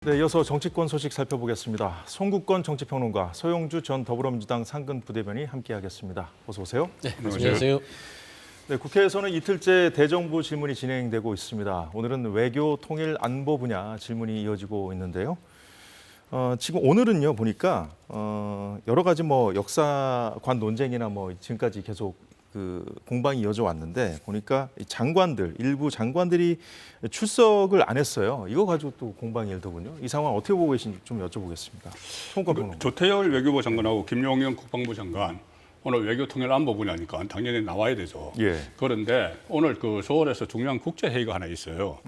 네, 이어서 정치권 소식 살펴보겠습니다. 송국권 정치평론가, 서영주 전 더불어민주당 상근 부대변인 함께하겠습니다. 어서 오세요. 네, 안녕하세요. 네, 국회에서는 이틀째 대정부 질문이 진행되고 있습니다. 오늘은 외교, 통일, 안보 분야 질문이 이어지고 있는데요. 지금 오늘은요 보니까 여러 가지 역사관 논쟁이나 지금까지 계속 공방이 이어져 왔는데 보니까 일부 장관들이 출석을 안 했어요. 이거 가지고 또 공방이 일더군요. 이 상황 어떻게 보고 계신지 좀 여쭤보겠습니다. 송국권 평론가. 조태열 외교부 장관하고 김용현 국방부 장관 오늘 외교 통일 안보 분야니까 당연히 나와야 되죠. 예. 그런데 오늘 서울에서 중요한 국제 회의가 하나 있어요.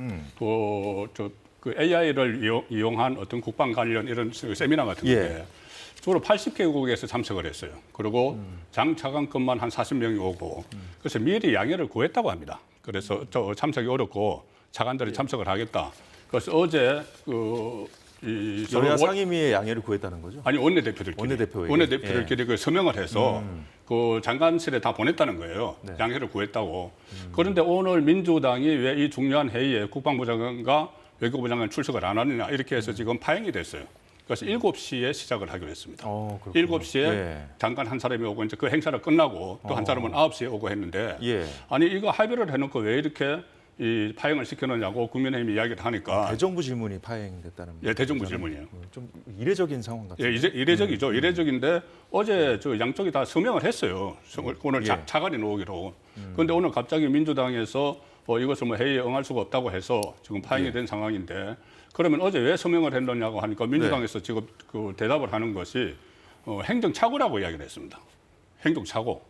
AI를 이용한 어떤 국방 관련 이런 세미나 같은 건데 예. 주로 80개국에서 참석을 했어요. 그리고 장 차관급만 한 40명이 오고 그래서 미리 양해를 구했다고 합니다. 그래서 참석이 어렵고 차관들이 참석을 하겠다. 그래서 어제 여야 상임위의 양해를 구했다는 거죠? 아니 원내대표들끼리 그 서명을 해서 그 장관실에 다 보냈다는 거예요. 네. 양해를 구했다고. 그런데 오늘 민주당이 왜 이 중요한 회의에 국방부 장관과 외교부 장관 출석을 안 하느냐 이렇게 해서 지금 파행이 됐어요. 그래서 7시에 시작을 하기로 했습니다. 7시에 예. 장관 한 사람이 오고 이제 그 행사를 끝나고 또 한 사람은 9시에 오고 했는데 예. 아니 이거 합의를 해놓고 왜 이렇게 이 파행을 시켜놓냐고 국민의힘이 이야기를 하니까 대정부 질문이 파행됐다는 예, 대정부 질문이에요. 좀 이례적인 상황 같아요. 예, 이례적이죠. 이례적인데 어제 양쪽이 다 서명을 했어요. 오늘 예. 차관이 나오기로. 그런데 오늘 갑자기 민주당에서 이것을 회의에 응할 수가 없다고 해서 지금 파행이 된 상황인데 그러면 어제 왜 서명을 했느냐고 하니까 민주당에서 지금 대답을 하는 것이 행정착오라고 이야기를 했습니다. 행정착오.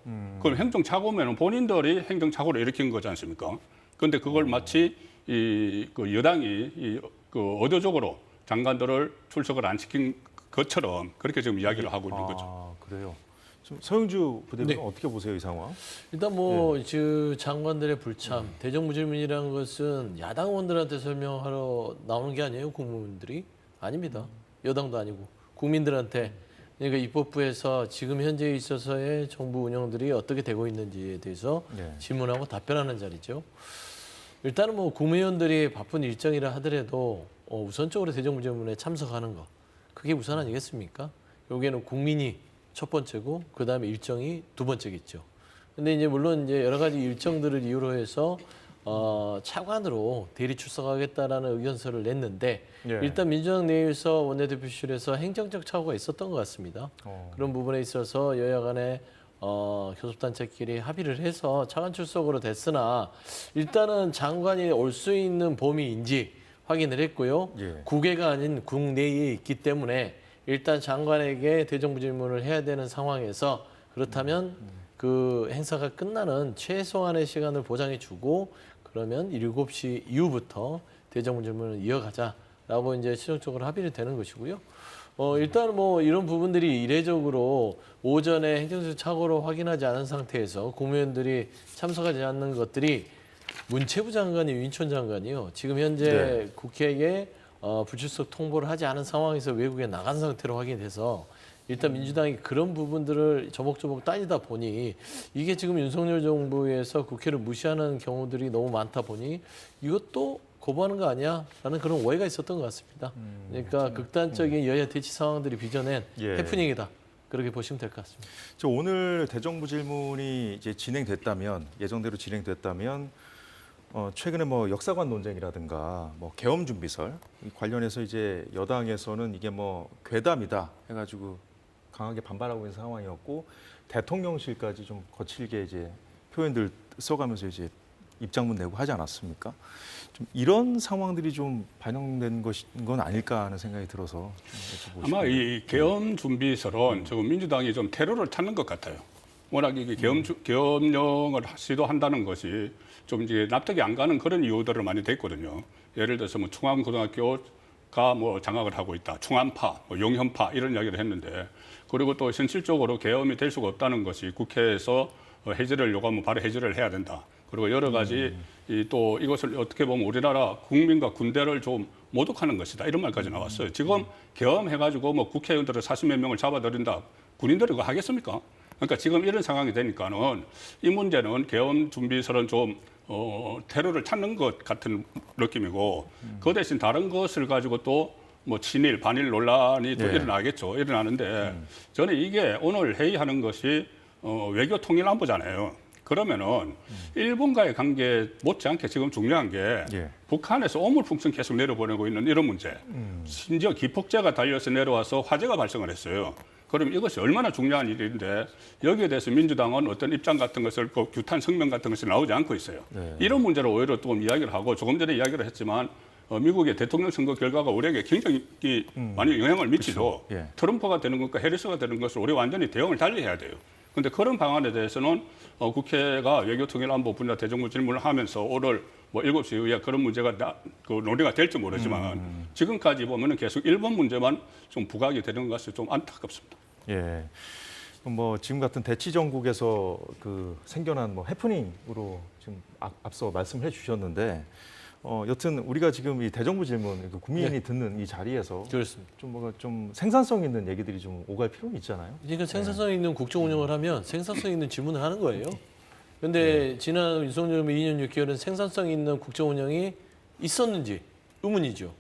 그럼 행정착오면 본인들이 행정착오를 일으킨 거지 않습니까? 그런데 그걸 마치 여당이 의도적으로 장관들을 출석을 안 시킨 것처럼 그렇게 지금 이야기를 하고 있는 거죠. 그래요. 지금 서영주 부대변인 네. 어떻게 보세요, 이 상황? 일단 장관들의 불참, 대정부 질문이라는 것은 야당 의원들한테 설명하러 나오는 게 아니에요, 국무원들이? 아닙니다. 여당도 아니고 국민들한테. 그러니까 입법부에서 지금 현재에 있어서의 정부 운영들이 어떻게 되고 있는지에 대해서 질문하고 답변하는 자리죠. 일단은 국무위원들이 바쁜 일정이라 하더라도 우선적으로 대정부 질문에 참석하는 거, 그게 우선 아니겠습니까? 여기에는 국민이 첫 번째고 그다음에 일정이 두 번째겠죠. 근데 이제 물론 이제 여러 가지 일정들을 이유로 해서 차관으로 대리 출석하겠다라는 의견서를 냈는데 일단 민주당 내에서 원내대표실에서 행정적 착오가 있었던 것 같습니다. 그런 부분에 있어서 여야 간에 교섭단체끼리 합의를 해서 차관 출석으로 됐으나 일단은 장관이 올 수 있는 범위인지 확인을 했고요. 국외가 아닌 국내에 있기 때문에 일단 장관에게 대정부 질문을 해야 되는 상황에서 그렇다면 그 행사가 끝나는 최소한의 시간을 보장해 주고 그러면 7시 이후부터 대정부 질문을 이어가자라고 이제 최종적으로 합의를 되는 것이고요. 일단 이런 부분들이 이례적으로 오전에 행정적 착오로 확인하지 않은 상태에서 국무위원들이 참석하지 않는 것들이 문체부 장관이 윤인천 장관이요. 지금 현재 국회에 불출석 통보를 하지 않은 상황에서 외국에 나간 상태로 확인돼서 일단 민주당이 그런 부분들을 조목조목 따지다 보니 이게 지금 윤석열 정부에서 국회를 무시하는 경우들이 너무 많다 보니 이것도 거부하는 거 아니야? 라는 그런 오해가 있었던 것 같습니다. 그러니까 극단적인 여야 대치 상황들이 빚어낸 해프닝이다. 그렇게 보시면 될 것 같습니다. 오늘 대정부 질문이 이제 진행됐다면 예정대로 진행됐다면 최근에 역사관 논쟁이라든가 계엄 준비설 관련해서 이제 여당에서는 이게 괴담이다 해가지고 강하게 반발하고 있는 상황이었고 대통령실까지 좀 거칠게 이제 표현들 써가면서 이제 입장문 내고 하지 않았습니까? 좀 이런 상황들이 좀 반영된 건 아닐까 하는 생각이 들어서 좀 아마 이 계엄 준비설은 지금 민주당이 좀 테러를 찾는 것 같아요. 워낙 이게 계엄령을 시도한다는 것이 좀 이제 납득이 안 가는 그런 이유들을 많이 댔거든요. 예를 들어서 충암고등학교가 장악을 하고 있다. 충암파, 용현파 이런 이야기를 했는데 그리고 또 현실적으로 계엄이 될 수가 없다는 것이 국회에서 해제를 요구하면 바로 해제를 해야 된다. 그리고 여러 가지 또 이것을 어떻게 보면 우리나라 국민과 군대를 좀 모독하는 것이다. 이런 말까지 나왔어요. 지금 계엄해가지고 국회의원들을 40몇 명을 잡아들인다. 군인들이 그거 하겠습니까? 그러니까 지금 이런 상황이 되니까는 이 문제는 계엄 준비설은 좀 테러를 찾는 것 같은 느낌이고 그 대신 다른 것을 가지고 또 뭐 친일 반일 논란이 또 예. 일어나겠죠. 일어나는데 저는 이게 오늘 회의하는 것이 외교 통일 안보잖아요. 그러면은 일본과의 관계 못지않게 지금 중요한 게 예. 북한에서 오물풍선 계속 내려보내고 있는 이런 문제. 심지어 기폭제가 달려서 내려와서 화재가 발생을 했어요. 그럼 이것이 얼마나 중요한 일인데 여기에 대해서 민주당은 어떤 입장 같은 것을 그 규탄 성명 같은 것이 나오지 않고 있어요. 네. 이런 문제를 오히려 또 이야기를 하고 조금 전에 이야기를 했지만 미국의 대통령 선거 결과가 우리에게 굉장히 많이 영향을 미치죠. 그렇죠. 예. 트럼프가 되는 것과 해리스가 되는 것을 우리 완전히 대응을 달리 해야 돼요. 그런데 그런 방안에 대해서는 국회가 외교통일안보 분야 대정부 질문을 하면서 오늘 뭐 7시 이후에 그런 문제가 그 논의가 될지 모르지만 지금까지 보면은 계속 일본 문제만 좀 부각이 되는 것이 좀 안타깝습니다. 예. 뭐 지금 같은 대치 정국에서 그 생겨난 뭐 해프닝으로 지금 앞서 말씀해 주셨는데 여튼 우리가 지금 이 대정부 질문 국민이 듣는 이 자리에서 그렇습니다. 좀 뭐가 좀 생산성 있는 얘기들이 좀 오갈 필요는 있잖아요. 그러니까 생산성 있는 국정 운영을 하면 생산성 있는 질문을 하는 거예요. 그런데 지난 윤석열 정부 2년 6개월은 생산성 있는 국정 운영이 있었는지 의문이죠.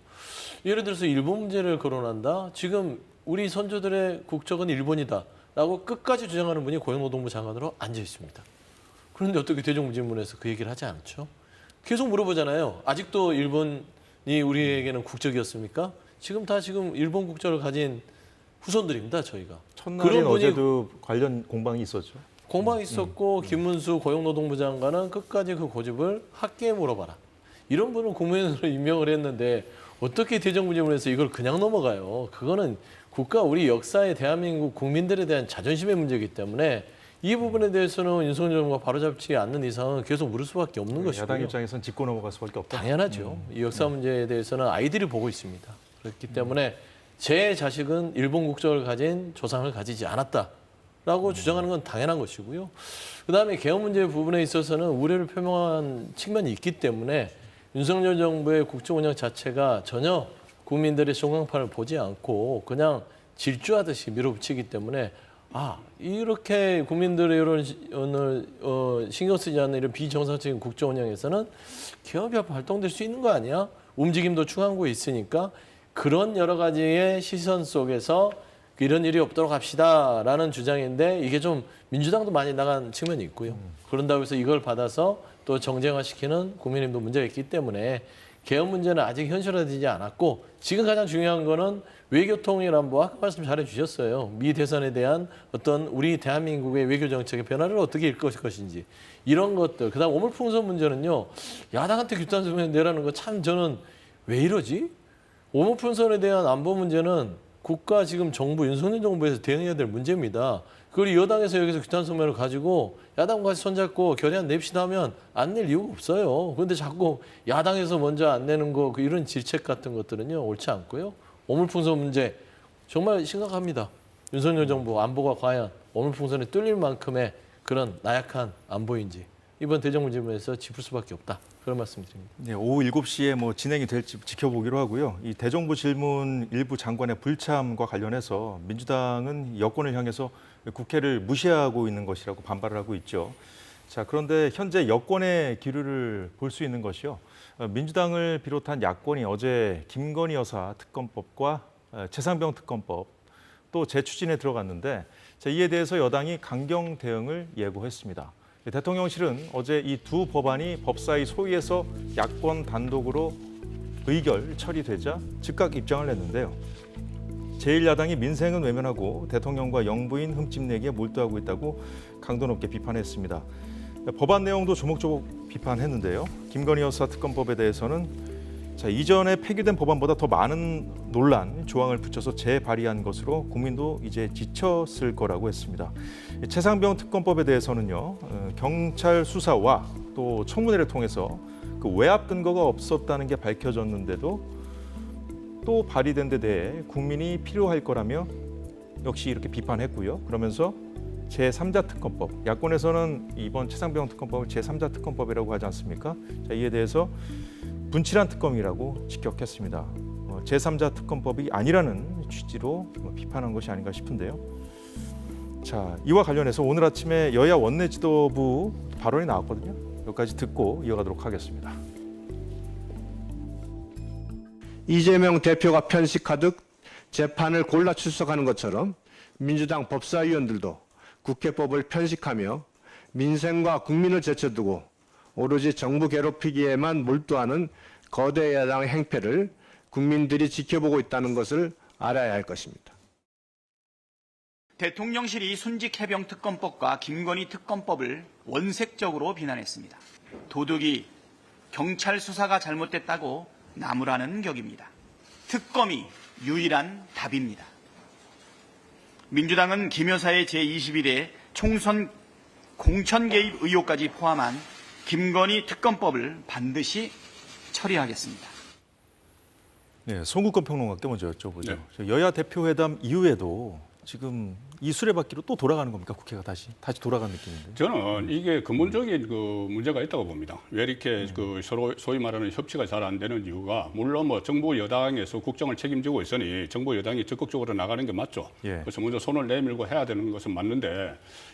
예를 들어서 일본 문제를 거론한다. 지금 우리 선조들의 국적은 일본이다라고 끝까지 주장하는 분이 고용노동부 장관으로 앉아 있습니다. 그런데 어떻게 대정부 질문에서 그 얘기를 하지 않죠? 계속 물어보잖아요. 아직도 일본이 우리에게는 국적이었습니까? 지금 일본 국적을 가진 후손들입니다, 저희가. 첫날인 어제도 관련 공방이 있었죠. 공방이 있었고 김문수 고용노동부 장관은 끝까지 그 고집을 학계에 물어봐라. 이런 분을 국무위원으로 임명을 했는데 어떻게 대정부 질문에서 이걸 그냥 넘어가요? 그거는 국가 우리 역사에 대한민국 국민들에 대한 자존심의 문제이기 때문에 이 부분에 대해서는 윤석열 정부가 바로잡지 않는 이상은 계속 물을 수밖에 없는 것이고요. 야당 입장에서는 짚고 넘어갈 수밖에 없다. 당연하죠. 이 역사 문제에 대해서는 아이들이 보고 있습니다. 그렇기 때문에 제 자식은 일본 국적을 가진 조상을 가지지 않았다라고 주장하는 건 당연한 것이고요. 그다음에 개헌 문제 부분에 있어서는 우려를 표명한 측면이 있기 때문에 윤석열 정부의 국정 운영 자체가 전혀 국민들의 종강판을 보지 않고 그냥 질주하듯이 밀어붙이기 때문에 이렇게 국민들의 여론을 신경 쓰지 않는 이런 비정상적인 국정 운영에서는 개헌이 발동될 수 있는 거 아니야? 움직임도 충항구에 있으니까 그런 여러 가지의 시선 속에서 이런 일이 없도록 합시다라는 주장인데 이게 좀 민주당도 많이 나간 측면이 있고요. 그런다고 해서 이걸 받아서 또 정쟁화시키는 국민의힘도 문제가 있기 때문에 개헌 문제는 아직 현실화되지 않았고 지금 가장 중요한 거는 외교통일안보 아까 말씀 잘해 주셨어요. 미 대선에 대한 어떤 우리 대한민국의 외교 정책의 변화를 어떻게 이끌 것인지 이런 것들. 그다음 오물풍선 문제는요. 야당한테 규탄성명 내라는 거 참 저는 왜 이러지? 오물풍선에 대한 안보 문제는 국가 지금 정부 윤석열 정부에서 대응해야 될 문제입니다. 그리고 여당에서 여기서 규탄성명을 가지고 야당과 같이 손잡고 결의안 냅시다 하면 안 낼 이유가 없어요. 그런데 자꾸 야당에서 먼저 안 내는 거 이런 질책 같은 것들은요 옳지 않고요. 오물풍선 문제 정말 심각합니다. 윤석열 정부 안보가 과연 오물풍선에 뚫릴 만큼의 그런 나약한 안보인지 이번 대정부 질문에서 짚을 수밖에 없다. 그런 말씀드립니다. 네, 오후 7시에 뭐 진행이 될지 지켜보기로 하고요. 이 대정부 질문 일부 장관의 불참과 관련해서 민주당은 여권을 향해서 국회를 무시하고 있는 것이라고 반발을 하고 있죠. 자, 그런데 현재 여권의 기류를 볼 수 있는 것이요. 민주당을 비롯한 야권이 어제 김건희 여사 특검법과 최상병 특검법 또 재추진에 들어갔는데 자, 이에 대해서 여당이 강경 대응을 예고했습니다. 대통령실은 어제 이 두 법안이 법사위 소위에서 야권 단독으로 의결 처리되자 즉각 입장을 냈는데요. 제1야당이 민생은 외면하고 대통령과 영부인 흠집내기에 몰두하고 있다고 강도 높게 비판했습니다. 법안 내용도 조목조목 비판했는데요. 김건희 여사 특검법에 대해서는 이전에 폐기된 법안보다 더 많은 논란, 조항을 붙여서 재발의한 것으로 국민도 이제 지쳤을 거라고 했습니다. 최상병 특검법에 대해서는요. 경찰 수사와 또 청문회를 통해서 그 외압 근거가 없었다는 게 밝혀졌는데도 또 발의된 데 대해 국민이 필요할 거라며 역시 이렇게 비판했고요. 그러면서 제3자 특검법, 야권에서는 이번 최상병 특검법을 제3자 특검법이라고 하지 않습니까? 자, 이에 대해서 분칠한 특검이라고 직격했습니다. 제3자 특검법이 아니라는 취지로 비판한 것이 아닌가 싶은데요. 자, 이와 관련해서 오늘 아침에 여야 원내 지도부 발언이 나왔거든요. 여기까지 듣고 이어가도록 하겠습니다. 이재명 대표가 편식하듯 재판을 골라 출석하는 것처럼 민주당 법사위원들도 국회법을 편식하며 민생과 국민을 제쳐두고 오로지 정부 괴롭히기에만 몰두하는 거대 야당의 행패를 국민들이 지켜보고 있다는 것을 알아야 할 것입니다. 대통령실이 순직해병특검법과 김건희 특검법을 원색적으로 비난했습니다. 도둑이 경찰 수사가 잘못됐다고 나무라는 격입니다. 특검이 유일한 답입니다. 민주당은 김 여사의 제21회 총선 공천 개입 의혹까지 포함한 김건희 특검법을 반드시 처리하겠습니다. 네, 송국권 평론가께 먼저 여쭤보죠. 네. 여야 대표회담 이후에도 지금 이 수레바퀴로 또 돌아가는 겁니까? 국회가 다시 돌아가는 느낌인데. 저는 이게 근본적인 그 문제가 있다고 봅니다. 왜 이렇게 그 서로 소위 말하는 협치가 잘 안 되는 이유가, 물론 뭐 정부 여당에서 국정을 책임지고 있으니 정부 여당이 적극적으로 나가는 게 맞죠. 예. 그래서 먼저 손을 내밀고 해야 되는 것은 맞는데,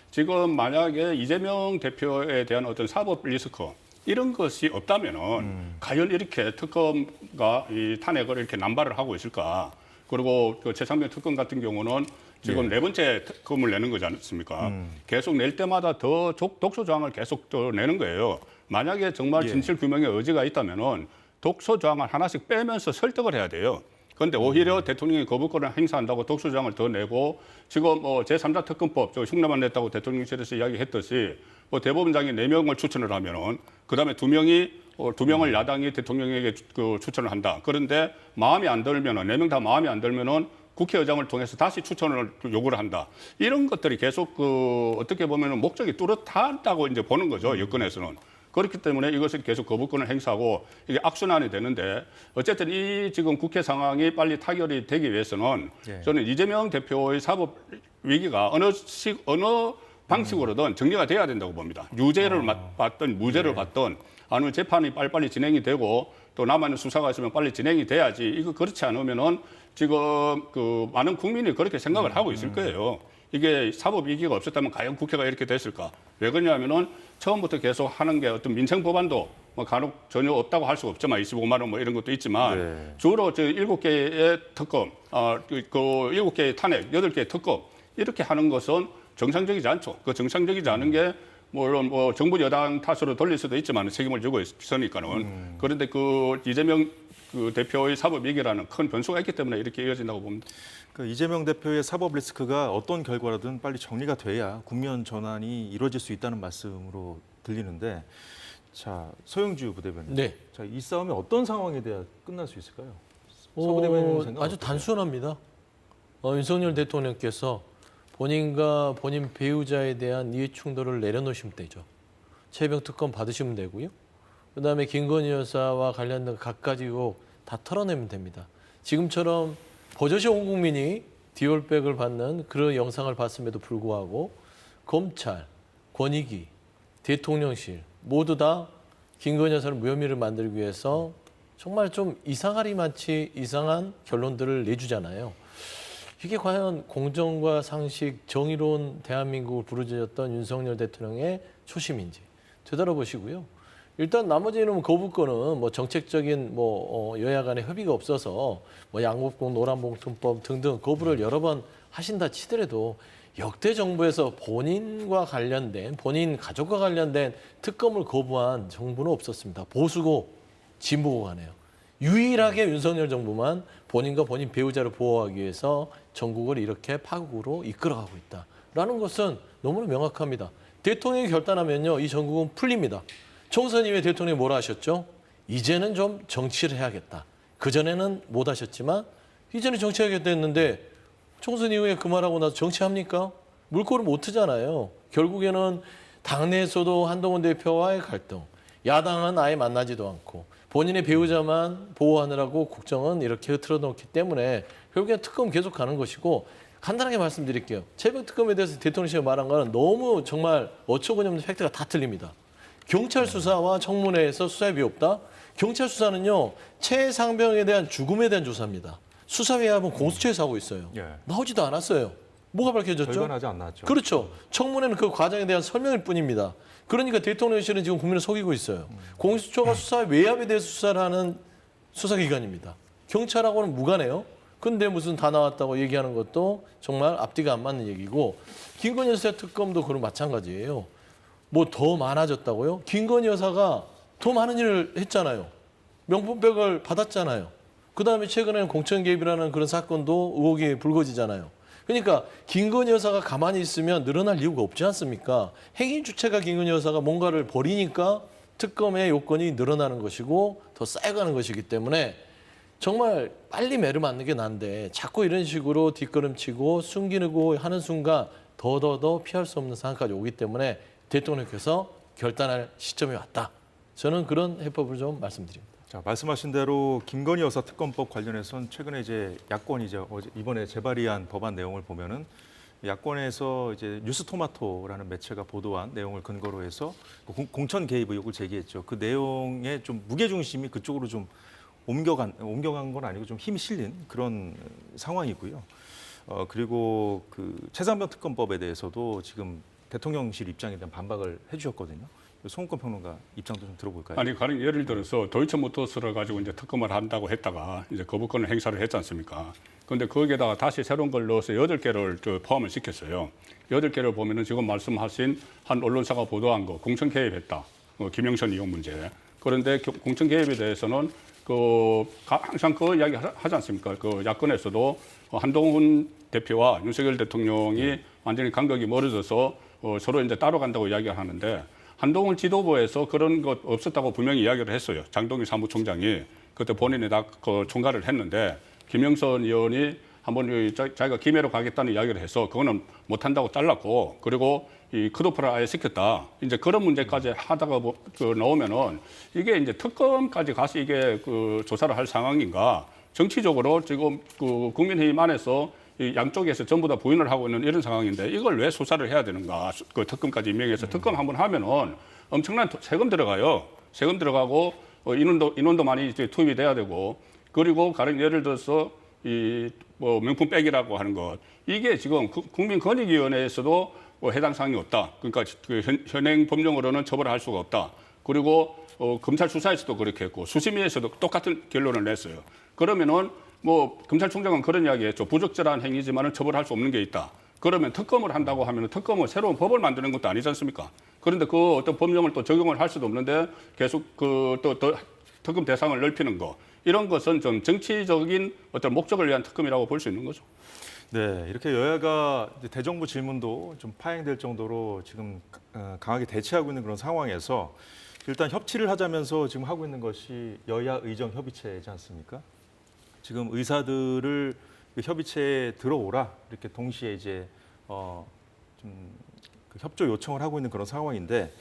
지금 만약에 이재명 대표에 대한 어떤 사법 리스크 이런 것이 없다면은 과연 이렇게 특검과 이 탄핵을 이렇게 남발을 하고 있을까? 그리고 그 최상병 특검 같은 경우는 지금 네 번째 특검을 내는 거지 않습니까? 계속 낼 때마다 더 독소 조항을 계속 더 내는 거예요. 만약에 정말 진실 규명의 의지가 있다면은 독소 조항을 하나씩 빼면서 설득을 해야 돼요. 그런데 오히려 대통령이 거부권을 행사한다고 독소 조항을 더 내고, 지금 뭐 제3자 특검법 저 흉내만 냈다고 대통령실에서 이야기했듯이 뭐 대법원장이 4명을 추천을 하면은 그다음에 2명을 야당이 대통령에게 그 추천을 한다. 그런데 마음에 안 들면은 4명 다 마음에 안 들면은 국회의장을 통해서 다시 추천을 요구를 한다. 이런 것들이 계속 그 어떻게 보면은 목적이 뚜렷하다고 이제 보는 거죠. 여권에서는. 그렇기 때문에 이것을 계속 거부권을 행사하고 이게 악순환이 되는데, 어쨌든 이 지금 국회 상황이 빨리 타결이 되기 위해서는 저는 이재명 대표의 사법 위기가 어느 방식으로든 정리가 돼야 된다고 봅니다. 유죄를 받든 무죄를 받든 아니면 재판이 빨리빨리 진행이 되고 또 남아있는 수사가 있으면 빨리 진행이 돼야지, 이거 그렇지 않으면은 지금 그 많은 국민이 그렇게 생각을 하고 있을 거예요. 이게 사법 위기가 없었다면 과연 국회가 이렇게 됐을까? 왜 그러냐면은 처음부터 계속 하는 게 어떤 민생 법안도 뭐 간혹 전혀 없다고 할 수가 없지만 25만 원 뭐 이런 것도 있지만 주로 저 7개의 특검, 그 7개의 탄핵, 8개의 특검 이렇게 하는 것은 정상적이지 않죠. 그 정상적이지 않은 게 물론 뭐 정부 여당 탓으로 돌릴 수도 있지만 책임을 지고 있으니까는. 그런데 그 이재명 그 대표의 사법 위기라는 큰 변수가 있기 때문에 이렇게 이어진다고 봅니다. 그 이재명 대표의 사법 리스크가 어떤 결과라든 빨리 정리가 돼야 국면 전환이 이루어질 수 있다는 말씀으로 들리는데, 자 소영주 부대변인, 네. 자, 이 싸움이 어떤 상황에 대해 끝날 수 있을까요? 서 부대변인 생각 아주 어떠세요? 단순합니다. 윤석열 대통령께서 본인과 본인 배우자에 대한 이해 충돌을 내려놓으시면 되죠. 최병 특검 받으시면 되고요. 그다음에 김건희 여사와 관련된 갖가지 의혹 다 털어내면 됩니다. 지금처럼 버젓이 온 국민이 디올백을 받는 그런 영상을 봤음에도 불구하고 검찰, 권익위, 대통령실 모두 다 김건희 여사를 무혐의를 만들기 위해서 정말 좀 이상하리만치 이상한 결론들을 내주잖아요. 이게 과연 공정과 상식, 정의로운 대한민국을 부르짖었던 윤석열 대통령의 초심인지 되돌아보시고요. 일단 나머지 이놈 거부권은 뭐 정책적인 여야 간의 협의가 없어서 뭐 양국공 노란봉투법 등등 거부를 여러 번 하신다 치더라도 역대 정부에서 본인과 관련된, 본인 가족과 관련된 특검을 거부한 정부는 없었습니다. 보수고 진보고 가네요. 유일하게 윤석열 정부만 본인과 본인 배우자를 보호하기 위해서 전국을 이렇게 파국으로 이끌어가고 있다라는 것은 너무나 명확합니다. 대통령이 결단하면요, 이 전국은 풀립니다. 총선 이후에 대통령이 뭐라 하셨죠? 이제는 좀 정치를 해야겠다. 그전에는 못 하셨지만 이제는 정치하겠다 했는데 총선 이후에 그 말하고 나서 정치합니까? 물꼬를 못 트잖아요. 결국에는 당내에서도 한동훈 대표와의 갈등, 야당은 아예 만나지도 않고 본인의 배우자만 보호하느라고 국정은 이렇게 흐트러 놓기 때문에 결국엔 특검 계속 가는 것이고, 간단하게 말씀드릴게요. 최병 특검에 대해서 대통령실이 말한 거는 너무 정말 어처구니없는 팩트가 다 틀립니다. 경찰 수사와 청문회에서 수사협의 없다? 경찰 수사는요, 최상병에 대한 죽음에 대한 조사입니다. 수사회합은 공수처에서 하고 있어요. 나오지도 않았어요. 뭐가 밝혀졌죠? 결과는 아직 안 나왔죠. 그렇죠. 청문회는 그 과정에 대한 설명일 뿐입니다. 그러니까 대통령실은 지금 국민을 속이고 있어요. 공수처가 수사 외압에 대해서 수사를 하는 수사기관입니다. 경찰하고는 무관해요. 근데 무슨 다 나왔다고 얘기하는 것도 정말 앞뒤가 안 맞는 얘기고 김건희 여사 특검도 그런 마찬가지예요. 뭐 더 많아졌다고요? 김건희 여사가 더 많은 일을 했잖아요. 명품백을 받았잖아요. 그다음에 최근에는 공천 개입이라는 그런 사건도 의혹이 불거지잖아요. 그러니까 김건희 여사가 가만히 있으면 늘어날 이유가 없지 않습니까? 핵심 주체가 김건희 여사가 뭔가를 벌이니까 특검의 요건이 늘어나는 것이고 더 쌓여가는 것이기 때문에 정말 빨리 매를 맞는 게 난데 자꾸 이런 식으로 뒷걸음치고 숨기고 하는 순간 더 피할 수 없는 상황까지 오기 때문에 대통령께서 결단할 시점이 왔다. 저는 그런 해법을 좀 말씀드립니다. 자, 말씀하신 대로 김건희 여사 특검법 관련해서는 최근에 이제 야권이 이제 이번에 재발의한 법안 내용을 보면은 야권에서 이제 뉴스토마토라는 매체가 보도한 내용을 근거로 해서 공천 개입 의혹을 제기했죠. 그 내용의 좀 무게 중심이 그쪽으로 좀 옮겨간 건 아니고 좀 힘이 실린 그런 상황이고요. 그리고 그 최상병 특검법에 대해서도 지금 대통령실 입장에 대한 반박을 해주셨거든요. 송은권 평론가 입장도 좀 들어볼까요? 아니, 가령 예를 들어서 도이치모터스를 가지고 이제 특검을 한다고 했다가 이제 거부권을 행사를 했지 않습니까? 그런데 거기에다가 다시 새로운 걸 넣어서 8개를 포함을 시켰어요. 8개를 보면은 지금 말씀하신 한 언론사가 보도한 거 공천 개입했다. 김영선 이용 문제. 그런데 공천 개입에 대해서는 항상 그 이야기 하지 않습니까? 그 야권에서도 한동훈 대표와 윤석열 대통령이 완전히 간격이 멀어져서 서로 이제 따로 간다고 이야기를 하는데 한동훈 지도부에서 그런 것 없었다고 분명히 이야기를 했어요. 장동희 사무총장이 그때 본인이 다 총괄을 했는데 김영선 의원이 한번 자기가 김해로 가겠다는 이야기를 해서 그거는 못한다고 잘랐고 그리고 이 컷오프를 아예 시켰다. 이제 그런 문제까지 하다가 나오면은 이게 이제 특검까지 가서 이게 조사를 할 상황인가? 정치적으로 지금 국민의힘 안에서 이 양쪽에서 전부 다 부인을 하고 있는 이런 상황인데 이걸 왜 수사를 해야 되는가? 그 특검까지 임명해서 특검 한번 하면은 엄청난 세금 들어가요. 세금 들어가고 인원도 많이 이제 투입이 돼야 되고 그리고 가령 예를 들어서 이 명품백이라고 하는 것 이게 지금 국민권익위원회에서도 해당 사항이 없다. 그러니까 그 현행 법령으로는 처벌할 수가 없다. 그리고 검찰 수사에서도 그렇게 했고 수심위에서도 똑같은 결론을 냈어요. 그러면은 검찰총장은 그런 이야기했죠. 부적절한 행위지만은 처벌할 수 없는 게 있다. 그러면 특검을 한다고 하면 특검은 새로운 법을 만드는 것도 아니지 않습니까? 그런데 그 어떤 법령을 또 적용을 할 수도 없는데 계속 또 특검 대상을 넓히는 거 이런 것은 좀 정치적인 어떤 목적을 위한 특검이라고 볼 수 있는 거죠. 네, 이렇게 여야가 이제 대정부 질문도 좀 파행될 정도로 지금 강하게 대치하고 있는 그런 상황에서 일단 협치를 하자면서 지금 하고 있는 것이 여야 의정 협의체이지 않습니까? 지금 의사들을 그 협의체에 들어오라 이렇게 동시에 이제 그 협조 요청을 하고 있는 그런 상황인데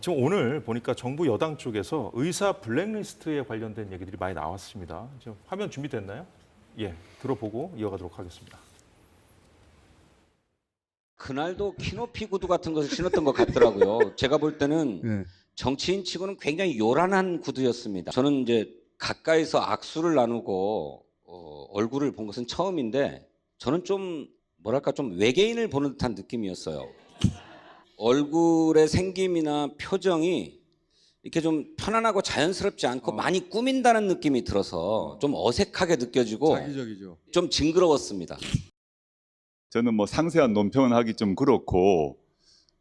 지금 오늘 보니까 정부 여당 쪽에서 의사 블랙리스트에 관련된 얘기들이 많이 나왔습니다. 지금 화면 준비됐나요? 예, 들어보고 이어가도록 하겠습니다. 그날도 키높이 구두 같은 것을 신었던 것 같더라고요. 제가 볼 때는 정치인 치고는 굉장히 요란한 구두였습니다. 저는 이제 가까이서 악수를 나누고 얼굴을 본 것은 처음인데 저는 좀 뭐랄까 좀 외계인을 보는 듯한 느낌이었어요. 얼굴의 생김이나 표정이 이렇게 좀 편안하고 자연스럽지 않고 많이 꾸민다는 느낌이 들어서 좀 어색하게 느껴지고 자기적이죠. 좀 징그러웠습니다. 저는 뭐 상세한 논평은 하기 좀 그렇고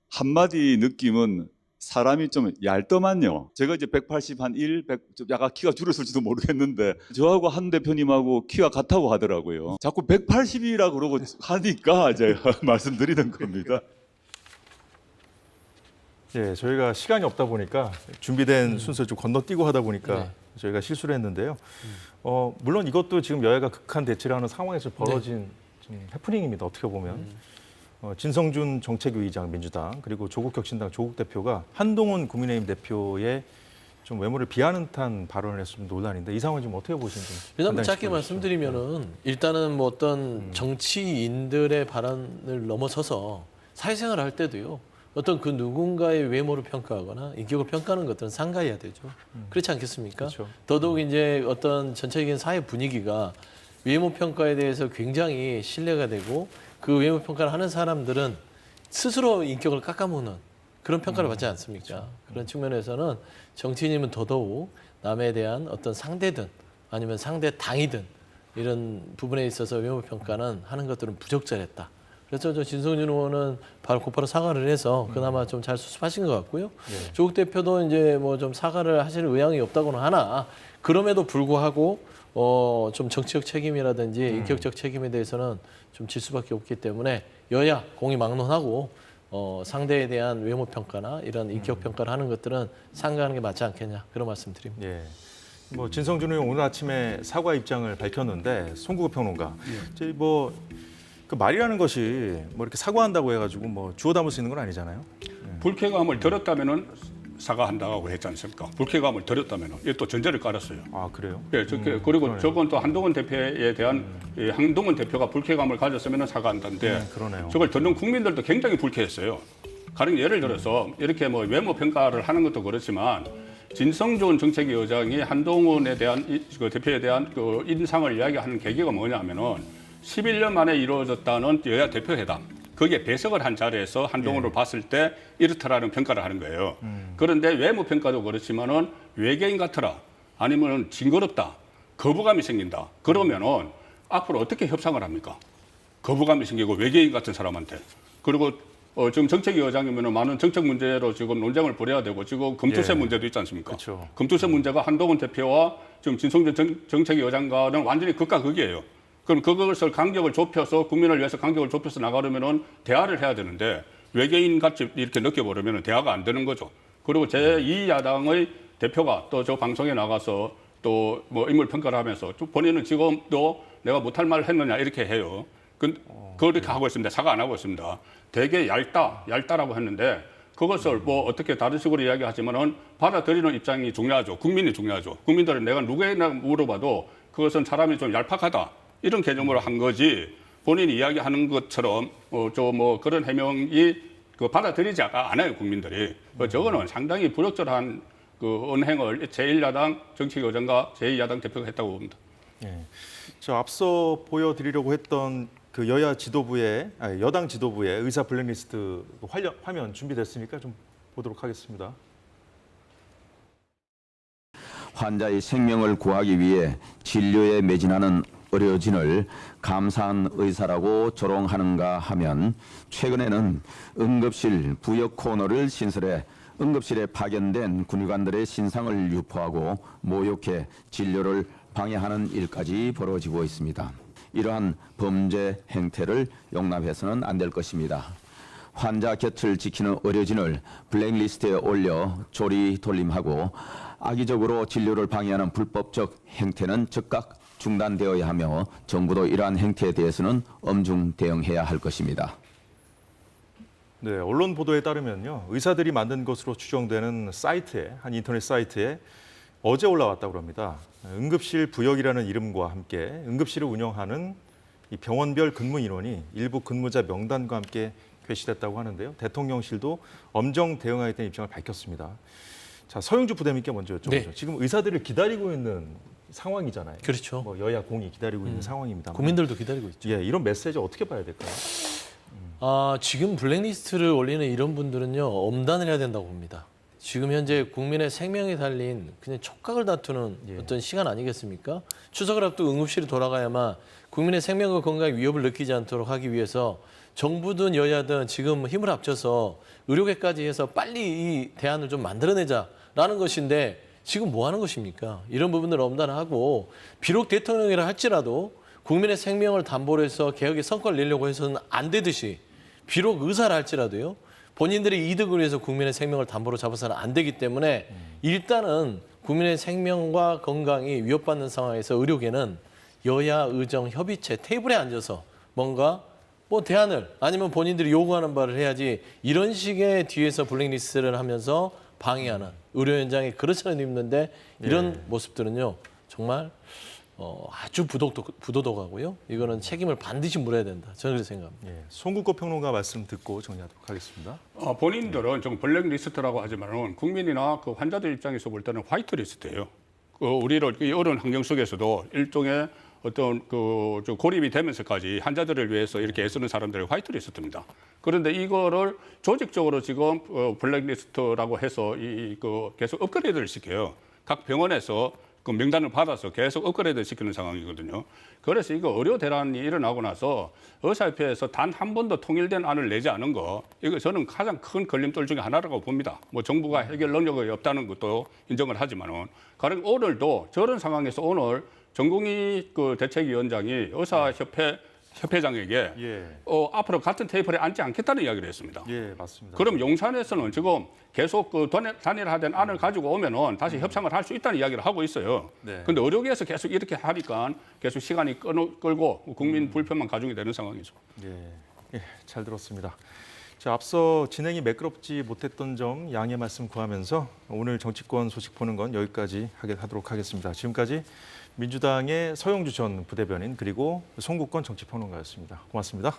한마디 느낌은 사람이 좀 얇더만요. 제가 이제 180 한 1, 100, 좀 약간 키가 줄었을지도 모르겠는데 저하고 한 대표님하고 키가 같다고 하더라고요. 자꾸 180이라 그러고 하니까 제가 말씀드리는 겁니다. 예, 저희가 시간이 없다 보니까 준비된 순서를 좀 건너뛰고 하다 보니까 저희가 실수를 했는데요. 물론 이것도 지금 여야가 극한 대치를 하는 상황에서 벌어진 좀 해프닝입니다. 어떻게 보면. 진성준 정책위의장 민주당 그리고 조국혁신당 조국 대표가 한동훈 국민의힘 대표의 좀 외모를 비하는 듯한 발언을 해서 좀 논란인데 이 상황을 좀 어떻게 보시는지. 일단 짧게 말씀드리면은 일단은 뭐 어떤 정치인들의 발언을 넘어서서 사회생활을 할 때도요. 어떤 그 누군가의 외모를 평가하거나 인격을 평가하는 것들은 삼가해야 되죠. 그렇지 않겠습니까? 그렇죠. 더더욱 이제 어떤 전체적인 사회 분위기가 외모 평가에 대해서 굉장히 신뢰가 되고 그 외모 평가를 하는 사람들은 스스로 인격을 깎아먹는 그런 평가를 받지 않습니까? 그런 측면에서는 정치인이면 더더욱 남에 대한 어떤 상대든 아니면 상대 당이든 이런 부분에 있어서 외모 평가는 하는 것들은 부적절했다. 그래서 저 진성준 의원은 바로 곧바로 사과를 해서 그나마 좀 잘 수습하신 것 같고요. 조국 대표도 이제 뭐 좀 사과를 하실 의향이 없다고는 하나 그럼에도 불구하고 좀 정치적 책임이라든지 인격적 책임에 대해서는 좀 질 수밖에 없기 때문에 여야 공이 막론하고 상대에 대한 외모 평가나 이런 인격 평가를 하는 것들은 상가하는 게 맞지 않겠냐 그런 말씀드립니다. 예. 뭐 진성준 의원 오늘 아침에 사과 입장을 밝혔는데 송구급 평론가 이제 뭐 그 말이라는 것이 뭐 이렇게 사과한다고 해가지고 뭐 주워 담을 수 있는 건 아니잖아요. 불쾌감을 들었다면은 사과한다고 했지 않습니까? 불쾌감을 들었다면은 이게 또 전제를 깔았어요. 아 그래요? 예, 그리고 그러네요. 저건 또 한동훈 대표에 대한 이 한동훈 대표가 불쾌감을 가졌으면 사과한다는데 그러네요. 저걸 듣는 국민들도 굉장히 불쾌했어요. 가령 예를 들어서 이렇게 뭐 외모 평가를 하는 것도 그렇지만 진성준 정책위 의장이 한동훈에 대한 그 대표에 대한 그 인상을 이야기하는 계기가 뭐냐면은 11년 만에 이루어졌다는 여야 대표회담. 거기에 배석을 한 자리에서 한동훈을 봤을 때 이렇다라는 평가를 하는 거예요. 그런데 외모 평가도 그렇지만은 외계인 같더라, 아니면은 징그럽다, 거부감이 생긴다. 그러면은 앞으로 어떻게 협상을 합니까? 거부감이 생기고 외계인 같은 사람한테. 그리고 지금 정책위 의장이면은 많은 정책 문제로 지금 논쟁을 벌여야 되고 지금 금투세 문제도 있지 않습니까? 그렇죠. 금투세 문제가 한동훈 대표와 지금 진성준 정책위 의장과는 완전히 극과 극이에요. 그럼 그것을 간격을 좁혀서 국민을 위해서 간격을 좁혀서 나가려면은 대화를 해야 되는데 외계인 같이 이렇게 느껴버리면 대화가 안 되는 거죠. 그리고 제2야당의 대표가 또 저 방송에 나가서 또 뭐 인물 평가를 하면서 본인은 지금도 내가 못할 말을 했느냐 이렇게 해요. 그렇게 하고 있습니다. 사과 안 하고 있습니다. 되게 얇다라고 했는데 그것을 뭐 어떻게 다른 식으로 이야기하지만은 받아들이는 입장이 중요하죠. 국민이 중요하죠. 국민들은 내가 누구에나 물어봐도 그것은 사람이 좀 얄팍하다. 이런 개념으로 한 거지 본인이 이야기하는 것처럼 뭐 그런 해명이 그 받아들이지가 않아요 국민들이. 저거는 상당히 부적절한 그 언행을 제1야당 정책위 의장과 제2야당 대표가 했다고 봅니다. 예. 저 앞서 보여드리려고 했던 그 여당 지도부의 의사 블랙리스트 화면 준비됐으니까 좀 보도록 하겠습니다. 환자의 생명을 구하기 위해 진료에 매진하는 의료진을 감사한 의사라고 조롱하는가 하면 최근에는 응급실 부역 코너를 신설해 응급실에 파견된 군의관들의 신상을 유포하고 모욕해 진료를 방해하는 일까지 벌어지고 있습니다. 이러한 범죄 행태를 용납해서는 안 될 것입니다. 환자 곁을 지키는 의료진을 블랙리스트에 올려 조리돌림하고 악의적으로 진료를 방해하는 불법적 행태는 즉각 중단되어야 하며 정부도 이러한 행태에 대해서는 엄중 대응해야 할 것입니다. 네, 언론 보도에 따르면요, 의사들이 만든 것으로 추정되는 한 인터넷 사이트에 어제 올라왔다고 합니다. 응급실 부역이라는 이름과 함께 응급실을 운영하는 이 병원별 근무 인원이 일부 근무자 명단과 함께 게시됐다고 하는데요. 대통령실도 엄정 대응하겠다는 입장을 밝혔습니다. 자, 서영주 부대변인께 먼저 여쭤보죠. 네. 지금 의사들을 기다리고 있는 상황이잖아요. 그렇죠. 뭐 여야 공이 기다리고 있는 상황입니다. 국민들도 기다리고 있죠. 예, 이런 메시지 어떻게 봐야 될까요? 지금 블랙리스트를 올리는 이런 분들은요, 엄단을 해야 된다고 봅니다. 지금 현재 국민의 생명이 달린 그냥 촉각을 다투는 어떤 시간 아니겠습니까? 추석을 앞두고 응급실에 돌아가야만 국민의 생명과 건강에 위협을 느끼지 않도록 하기 위해서 정부든 여야든 지금 힘을 합쳐서 의료계까지 해서 빨리 이 대안을 좀 만들어내자라는 것인데 지금 뭐 하는 것입니까? 이런 부분들을 엄단하고 비록 대통령이라 할지라도 국민의 생명을 담보로 해서 개혁의 성과를 내려고 해서는 안 되듯이 비록 의사라 할지라도요. 본인들의 이득을 위해서 국민의 생명을 담보로 잡아서는 안 되기 때문에 일단은 국민의 생명과 건강이 위협받는 상황에서 의료계는 여야 의정 협의체 테이블에 앉아서 뭔가 뭐 대안을 아니면 본인들이 요구하는 바를 해야지 이런 식의 뒤에서 블랙리스트를 하면서 방해하는 의료 현장에 그렇잖아요 입는데 이런 모습들은요 정말 아주 부도덕하고요. 이거는 책임을 반드시 물어야 된다. 저는 그렇게 생각합니다. 예, 송국권 평론가 말씀 듣고 정리하도록 하겠습니다. 본인들은 좀 블랙리스트라고 하지만은 국민이나 그 환자들 입장에서 볼 때는 화이트리스트예요. 우리를 이 어려운 환경 속에서도 일종의 어떤 좀 고립이 되면서까지 환자들을 위해서 이렇게 애쓰는 사람들의 화이트리스트입니다. 그런데 이거를 조직적으로 지금 블랙리스트라고 해서 계속 업그레이드를 시켜요. 각 병원에서 그 명단을 받아서 계속 업그레이드 시키는 상황이거든요. 그래서 이거 의료 대란이 일어나고 나서 의사협회에서 단 한 번도 통일된 안을 내지 않은 거, 이거 저는 가장 큰 걸림돌 중에 하나라고 봅니다. 뭐 정부가 해결 능력이 없다는 것도 인정을 하지만은, 가령 오늘도 저런 상황에서 오늘 정공희 그 대책위원장이 협회장에게 예. 앞으로 같은 테이블에 앉지 않겠다는 이야기를 했습니다. 예, 맞습니다. 그럼 용산에서는 지금 계속 그 단일화된 안을 가지고 오면은 다시 협상을 할 수 있다는 이야기를 하고 있어요. 네. 근데 의료계에서 계속 이렇게 하니까 계속 시간이 끌고 국민 불편만 가중이 되는 상황이죠. 예, 예, 잘 들었습니다. 자, 앞서 진행이 매끄럽지 못했던 점 양해 말씀 구하면서 오늘 정치권 소식 보는 건 여기까지 하도록 하겠습니다. 지금까지 민주당의 서영주 전 부대변인 그리고 송국권 정치평론가였습니다. 고맙습니다.